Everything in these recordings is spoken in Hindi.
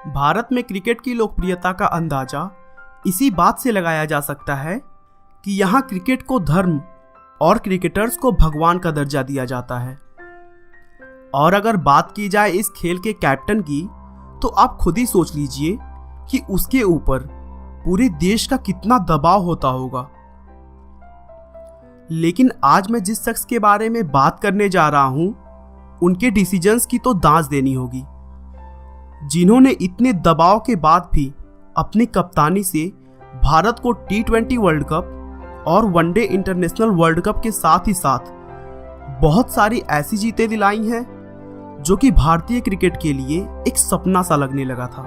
भारत में क्रिकेट की लोकप्रियता का अंदाजा इसी बात से लगाया जा सकता है कि यहाँ क्रिकेट को धर्म और क्रिकेटर्स को भगवान का दर्जा दिया जाता है। और अगर बात की जाए इस खेल के कैप्टन की, तो आप खुद ही सोच लीजिए कि उसके ऊपर पूरे देश का कितना दबाव होता होगा। लेकिन आज मैं जिस शख्स के बारे में बात करने जा रहा हूं, उनके डिसीजंस की तो दांच देनी होगी, जिन्होंने इतने दबाव के बाद भी अपनी कप्तानी से भारत को T20 वर्ल्ड कप और वनडे इंटरनेशनल वर्ल्ड कप के साथ ही साथ बहुत सारी ऐसी जीतें दिलाई हैं जो कि भारतीय क्रिकेट के लिए एक सपना सा लगने लगा था।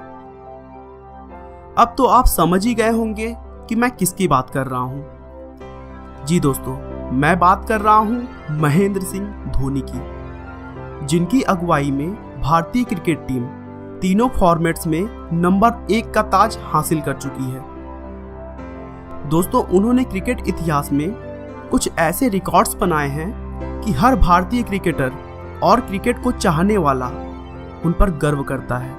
अब तो आप समझ ही गए होंगे कि मैं किसकी बात कर रहा हूं। जी दोस्तों, मैं बात कर रहा हूं महेंद्र सिंह धोनी की, जिनकी अगुवाई में भारतीय क्रिकेट टीम तीनों फॉर्मेट्स में नंबर 1 का ताज हासिल कर चुकी है। दोस्तों, उन्होंने क्रिकेट इतिहास में कुछ ऐसे रिकॉर्ड्स बनाए हैं कि हर भारतीय क्रिकेटर और क्रिकेट को चाहने वाला उन पर गर्व करता है।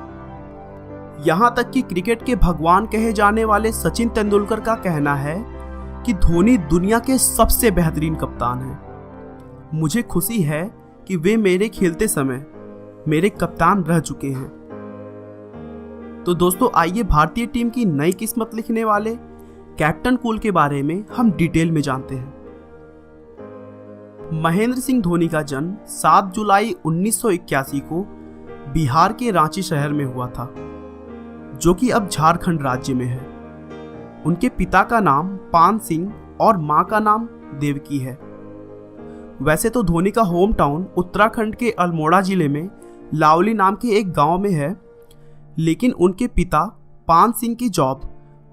यहाँ तक कि क्रिकेट के भगवान कहे जाने वाले सचिन तेंदुलकर का कहना है कि धोनी दुनिया के सबसे बेहतरीन कप्तान हैं। मुझे खुशी है कि वे मेरे खेलते समय मेरे कप्तान रह चुके हैं। तो दोस्तों, आइए भारतीय टीम की नई किस्मत लिखने वाले कैप्टन कूल के बारे में हम डिटेल में जानते हैं। महेंद्र सिंह धोनी का जन्म 7 जुलाई 1981 को बिहार के रांची शहर में हुआ था, जो कि अब झारखंड राज्य में है। उनके पिता का नाम पान सिंह और मां का नाम देवकी है। वैसे तो धोनी का होम टाउन उत्तराखंड के अल्मोड़ा जिले में लावली नाम के एक गांव में है, लेकिन उनके पिता पान सिंह की जॉब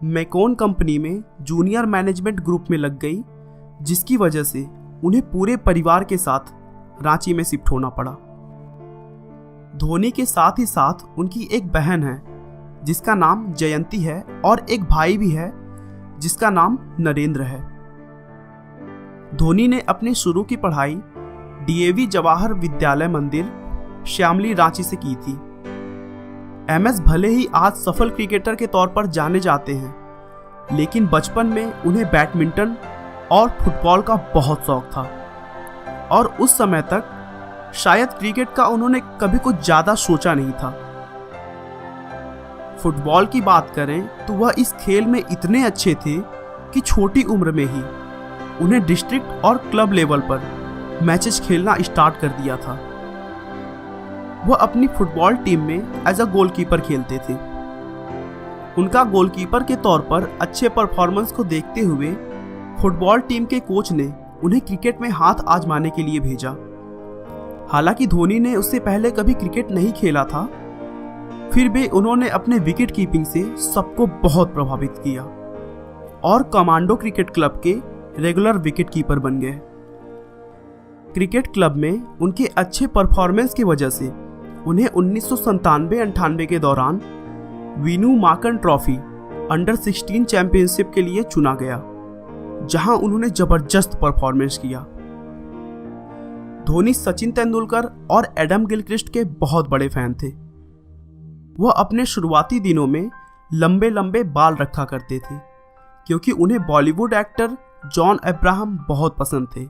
मैकोन कंपनी में जूनियर मैनेजमेंट ग्रुप में लग गई, जिसकी वजह से उन्हें पूरे परिवार के साथ रांची में शिफ्ट होना पड़ा। धोनी के साथ ही साथ उनकी एक बहन है जिसका नाम जयंती है और एक भाई भी है जिसका नाम नरेंद्र है। धोनी ने अपने शुरू की पढ़ाई DAV जवाहर विद्यालय मंदिर श्यामली रांची से की थी। MS भले ही आज सफल क्रिकेटर के तौर पर जाने जाते हैं, लेकिन बचपन में उन्हें बैडमिंटन और फुटबॉल का बहुत शौक था और उस समय तक शायद क्रिकेट का उन्होंने कभी कुछ ज़्यादा सोचा नहीं था। फुटबॉल की बात करें तो वह इस खेल में इतने अच्छे थे कि छोटी उम्र में ही उन्हें डिस्ट्रिक्ट और क्लब लेवल पर मैचेस खेलना स्टार्ट कर दिया था। वह अपनी फुटबॉल टीम में एज अ गोलकीपर खेलते थे। उनका गोलकीपर के तौर पर अच्छे परफॉर्मेंस को देखते हुए फुटबॉल टीम के कोच ने उन्हें क्रिकेट में हाथ आजमाने के लिए भेजा। हालांकि धोनी ने उससे पहले कभी क्रिकेट नहीं खेला था, फिर भी उन्होंने अपने विकेट कीपिंग से सबको बहुत प्रभावित किया और कमांडो क्रिकेट क्लब के रेगुलर विकेट कीपर बन गए। क्रिकेट क्लब में उनके अच्छे परफॉर्मेंस की वजह से उन्हें 1997-98 के दौरान विनू माकन ट्रॉफी अंडर 16 चैंपियनशिप के लिए चुना गया, जहां उन्होंने जबरदस्त परफॉर्मेंस किया। धोनी सचिन तेंदुलकर और एडम गिलक्रिस्ट के बहुत बड़े फैन थे। वह अपने शुरुआती दिनों में लंबे लंबे बाल रखा करते थे, क्योंकि उन्हें बॉलीवुड एक्टर जॉन अब्राहम बहुत पसंद थे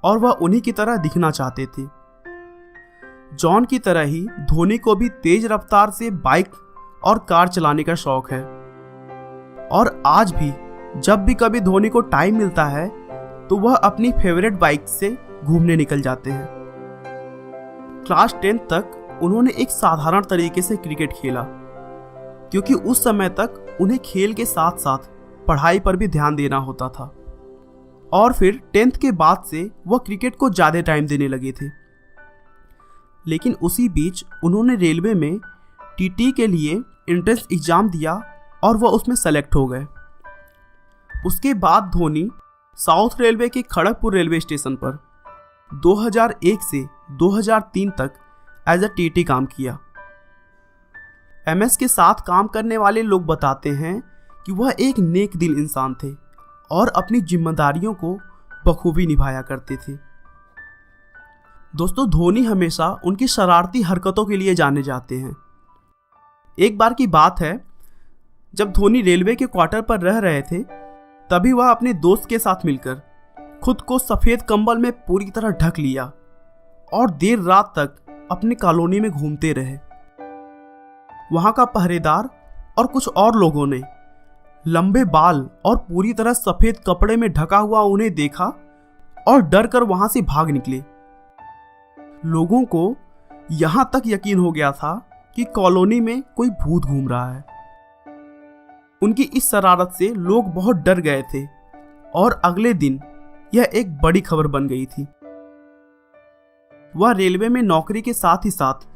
और वह उन्हीं की तरह दिखना चाहते थे। जॉन की तरह ही धोनी को भी तेज रफ्तार से बाइक और कार चलाने का शौक है और आज भी जब भी कभी धोनी को टाइम मिलता है तो वह अपनी फेवरेट बाइक से घूमने निकल जाते हैं। क्लास 10 तक उन्होंने एक साधारण तरीके से क्रिकेट खेला, क्योंकि उस समय तक उन्हें खेल के साथ साथ पढ़ाई पर भी ध्यान देना होता था। और फिर 10th के बाद से वह क्रिकेट को ज़्यादा टाइम देने लगे थे। लेकिन उसी बीच उन्होंने रेलवे में TT के लिए एंट्रेंस एग्ज़ाम दिया और वह उसमें सेलेक्ट हो गए। उसके बाद धोनी साउथ रेलवे के खड़गपुर रेलवे स्टेशन पर 2001 से 2003 तक एज अ TT काम किया। MS के साथ काम करने वाले लोग बताते हैं कि वह एक नेक दिल इंसान थे और अपनी जिम्मेदारियों को बखूबी निभाया करते थे। दोस्तों, धोनी हमेशा उनकी शरारती हरकतों के लिए जाने जाते हैं। एक बार की बात है, जब धोनी रेलवे के क्वार्टर पर रह रहे थे, तभी वह अपने दोस्त के साथ मिलकर खुद को सफेद कंबल में पूरी तरह ढक लिया और देर रात तक अपनी कॉलोनी में घूमते रहे। वहां का पहरेदार और कुछ और लोगों ने लंबे बाल और पूरी तरह सफेद कपड़े में ढका हुआ उन्हें देखा और डर कर वहां से भाग निकले। लोगों को यहां तक यकीन हो गया था कि कॉलोनी में कोई भूत घूम रहा है। उनकी इस शरारत से लोग बहुत डर गए थे और अगले दिन यह एक बड़ी खबर बन गई थी। वह रेलवे में नौकरी के साथ ही साथ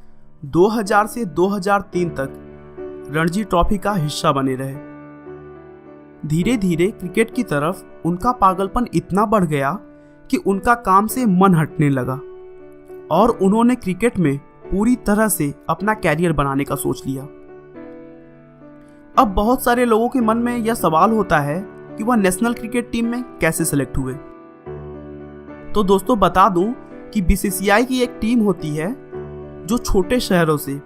2000 से 2003 तक रणजी ट्रॉफी का हिस्सा बने रहे। धीरे धीरे क्रिकेट की तरफ उनका पागलपन इतना बढ़ गया कि उनका काम से मन हटने लगा और उन्होंने क्रिकेट में पूरी तरह से अपना कैरियर बनाने का सोच लिया। अब बहुत सारे लोगों के मन में यह सवाल होता है कि वह नेशनल क्रिकेट टीम में कैसे सेलेक्ट हुए। तो दोस्तों बता दूं कि बीसीसीआई की एक टीम होती है जो छोटे शहरों से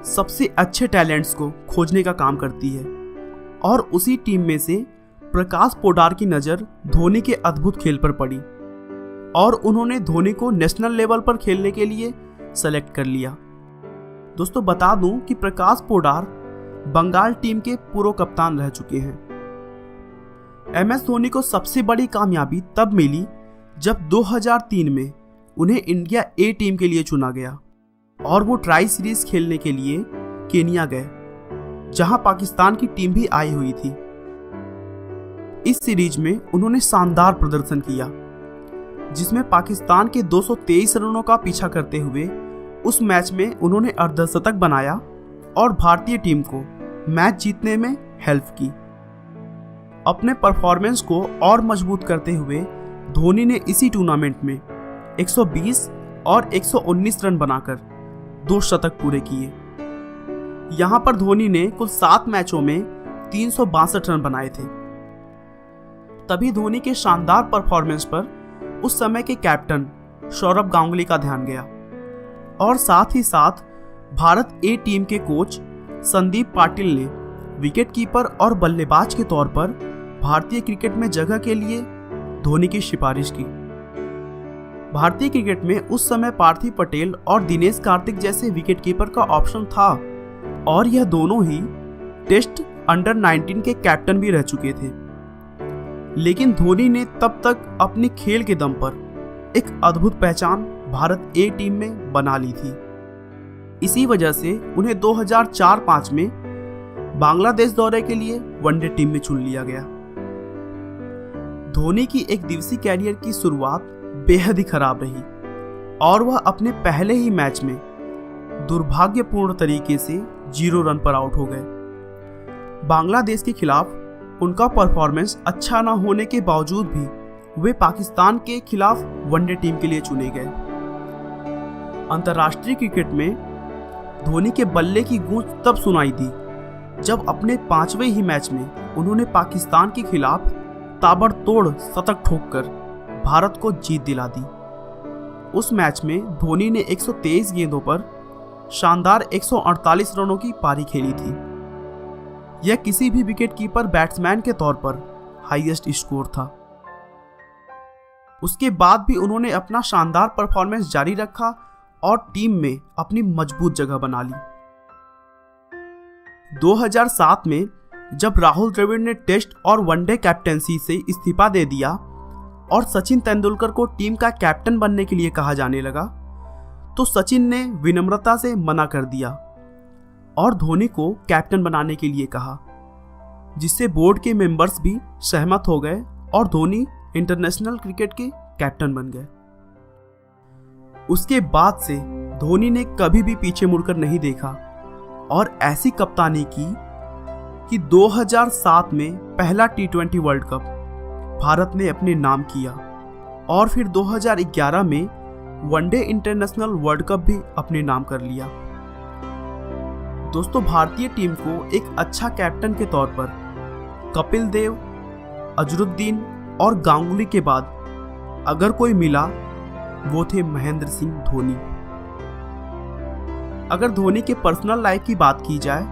सबसे अच्छे टैलेंट्स को खोजने का काम करती है, और उसी टीम में से प्रकाश पोडार की नज़र धोनी के अद्भुत खेल पर पड़ी और उन्होंने धोनी को नेशनल लेवल पर खेलने के लिए सेलेक्ट कर लिया। दोस्तों बता दूं कि प्रकाश पोडार बंगाल टीम के पूर्व कप्तान रह चुके हैं। एमएस धोनी को सबसे बड़ी कामयाबी तब मिली जब 2003 में उन्हें इंडिया ए टीम के लिए चुना गया और वो ट्राई सीरीज खेलने के लिए केनिया गए, जहां पाकिस्तान की टीम भी आई हुई थी। इस सीरीज में उन्होंने शानदार प्रदर्शन किया, जिसमें पाकिस्तान के 223 रनों का पीछा करते हुए उस मैच में उन्होंने अर्धशतक बनाया और भारतीय टीम को मैच जीतने में हेल्प की। अपने परफॉर्मेंस को और मजबूत करते हुए धोनी ने इसी टूर्नामेंट में 120 और 119 रन बनाकर 2 शतक पूरे किए। यहां पर धोनी ने कुल 7 मैचों में 362 रन बनाए थे। तभी धोनी के शानदार परफॉर्मेंस पर उस समय के कैप्टन सौरभ गांगुली का ध्यान गया और साथ ही साथ भारत ए टीम के कोच संदीप पाटिल ने विकेटकीपर और बल्लेबाज के तौर पर भारतीय क्रिकेट में जगह के लिए धोनी की सिफारिश की। भारतीय क्रिकेट में उस समय पार्थिव पटेल और दिनेश कार्तिक जैसे विकेटकीपर का ऑप्शन था और यह दोनों ही टेस्ट अंडर 19 के कैप्टन भी रह चुके थे। लेकिन धोनी ने तब तक अपनी खेल के दम पर एक अद्भुत पहचान भारत ए टीम में बना ली थी। इसी वजह से उन्हें 2004-05 में बांग्लादेश दौरे के लिए वनडे टीम में चुन लिया गया। धोनी की एक दिवसीय कैरियर की शुरुआत बेहद ही खराब रही और वह अपने पहले ही मैच में दुर्भाग्यपूर्ण तरीके से 0 रन पर आउट हो गए। बांग्लादेश के खिलाफ उनका परफॉर्मेंस अच्छा न होने के बावजूद भी वे पाकिस्तान के खिलाफ वनडे टीम के लिए चुने गए। अंतर्राष्ट्रीय क्रिकेट में धोनी के बल्ले की गूंज तब सुनाई दी जब अपने 5वें ही मैच में उन्होंने पाकिस्तान के खिलाफ ताबड़तोड़ शतक ठोककर भारत को जीत दिला दी। उस मैच में धोनी ने 123 गेंदों पर शानदार 148 रनों की पारी खेली थी। यह किसी भी विकेटकीपर बैट्समैन के तौर पर हाईएस्ट स्कोर था। उसके बाद भी उन्होंने अपना शानदार परफॉर्मेंस जारी रखा और टीम में अपनी मजबूत जगह बना ली। 2007 में जब राहुल द्रविड़ ने टेस्ट और वनडे कैप्टेंसी से इस्तीफा दे दिया और सचिन तेंदुलकर को टीम का कैप्टन बनने के लिए कहा जाने लगा, तो सचिन ने विनम्रता से मना कर दिया और धोनी को कैप्टन बनाने के लिए कहा, जिससे बोर्ड के मेंबर्स भी सहमत हो गए और धोनी इंटरनेशनल क्रिकेट के कैप्टन बन गए। उसके बाद से धोनी ने कभी भी पीछे मुड़कर नहीं देखा और ऐसी कप्तानी की कि 2007 में पहला T20 वर्ल्ड कप भारत ने अपने नाम किया और फिर 2011 में वनडे इंटरनेशनल वर्ल्ड कप भी अपने नाम कर लिया। दोस्तों, भारतीय टीम को एक अच्छा कैप्टन के तौर पर कपिल देव, अजरुद्दीन और गांगुली के बाद अगर कोई मिला वो थे महेंद्र सिंह धोनी। अगर धोनी के पर्सनल लाइफ की बात की जाए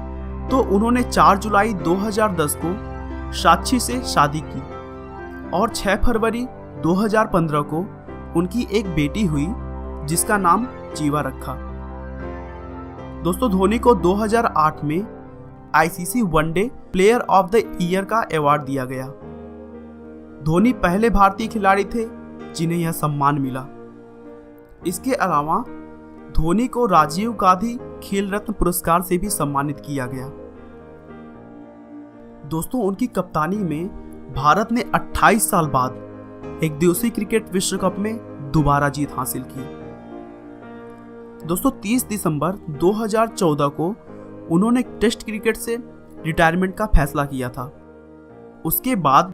तो उन्होंने 4 जुलाई 2010 को साक्षी से शादी की और 6 फरवरी 2015 को उनकी एक बेटी हुई जिसका नाम जीवा रखा। दोस्तों, धोनी को 2008 में ICC one day player of the year का अवार्ड दिया गया। धोनी पहले भारतीय खिलाड़ी थे जिन्हें यह सम्मान मिला। इसके अलावा धोनी को राजीव गांधी खेल रत्न पुरस्कार से भी सम्मानित किया गया। दोस्तों, उनकी कप्तानी में भारत ने 28 साल बाद एक दिवसीय क्रिकेट विश्व कप में दोबारा जीत हासिल की। दोस्तों, 30 दिसंबर 2014 को उन्होंने टेस्ट क्रिकेट से रिटायरमेंट का फैसला किया था। उसके बाद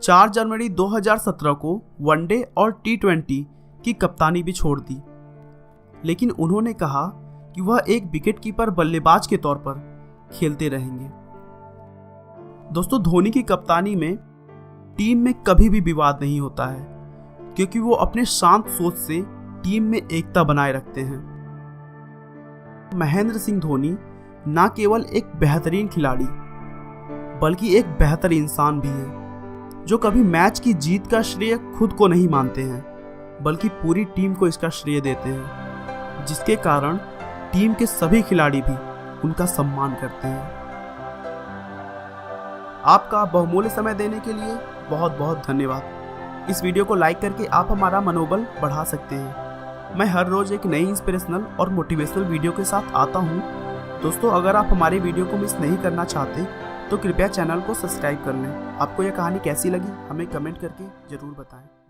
4 जनवरी 2017 को वनडे और T20 की कप्तानी भी छोड़ दी, लेकिन उन्होंने कहा कि वह एक विकेटकीपर बल्लेबाज के तौर पर खेलते रहेंगे। दोस्तों, धोनी की कप्तानी में टीम में कभी भी विवाद नहीं होता है क्योंकि वो अपने शांत सोच से टीम में एकता बनाए रखते हैं। महेंद्र सिंह धोनी न केवल एक बेहतरीन खिलाड़ी बल्कि एक बेहतर इंसान भी है, जो कभी मैच की जीत का श्रेय खुद को नहीं मानते हैं बल्कि पूरी टीम को इसका श्रेय देते हैं, जिसके कारण टीम के सभी खिलाड़ी भी उनका सम्मान करते हैं। आपका बहुमूल्य समय देने के लिए बहुत बहुत धन्यवाद। इस वीडियो को लाइक करके आप हमारा मनोबल बढ़ा सकते हैं। मैं हर रोज एक नई इंस्पिरेशनल और मोटिवेशनल वीडियो के साथ आता हूं। दोस्तों, अगर आप हमारे वीडियो को मिस नहीं करना चाहते तो कृपया चैनल को सब्सक्राइब कर लें। आपको यह कहानी कैसी लगी हमें कमेंट करके ज़रूर बताएं।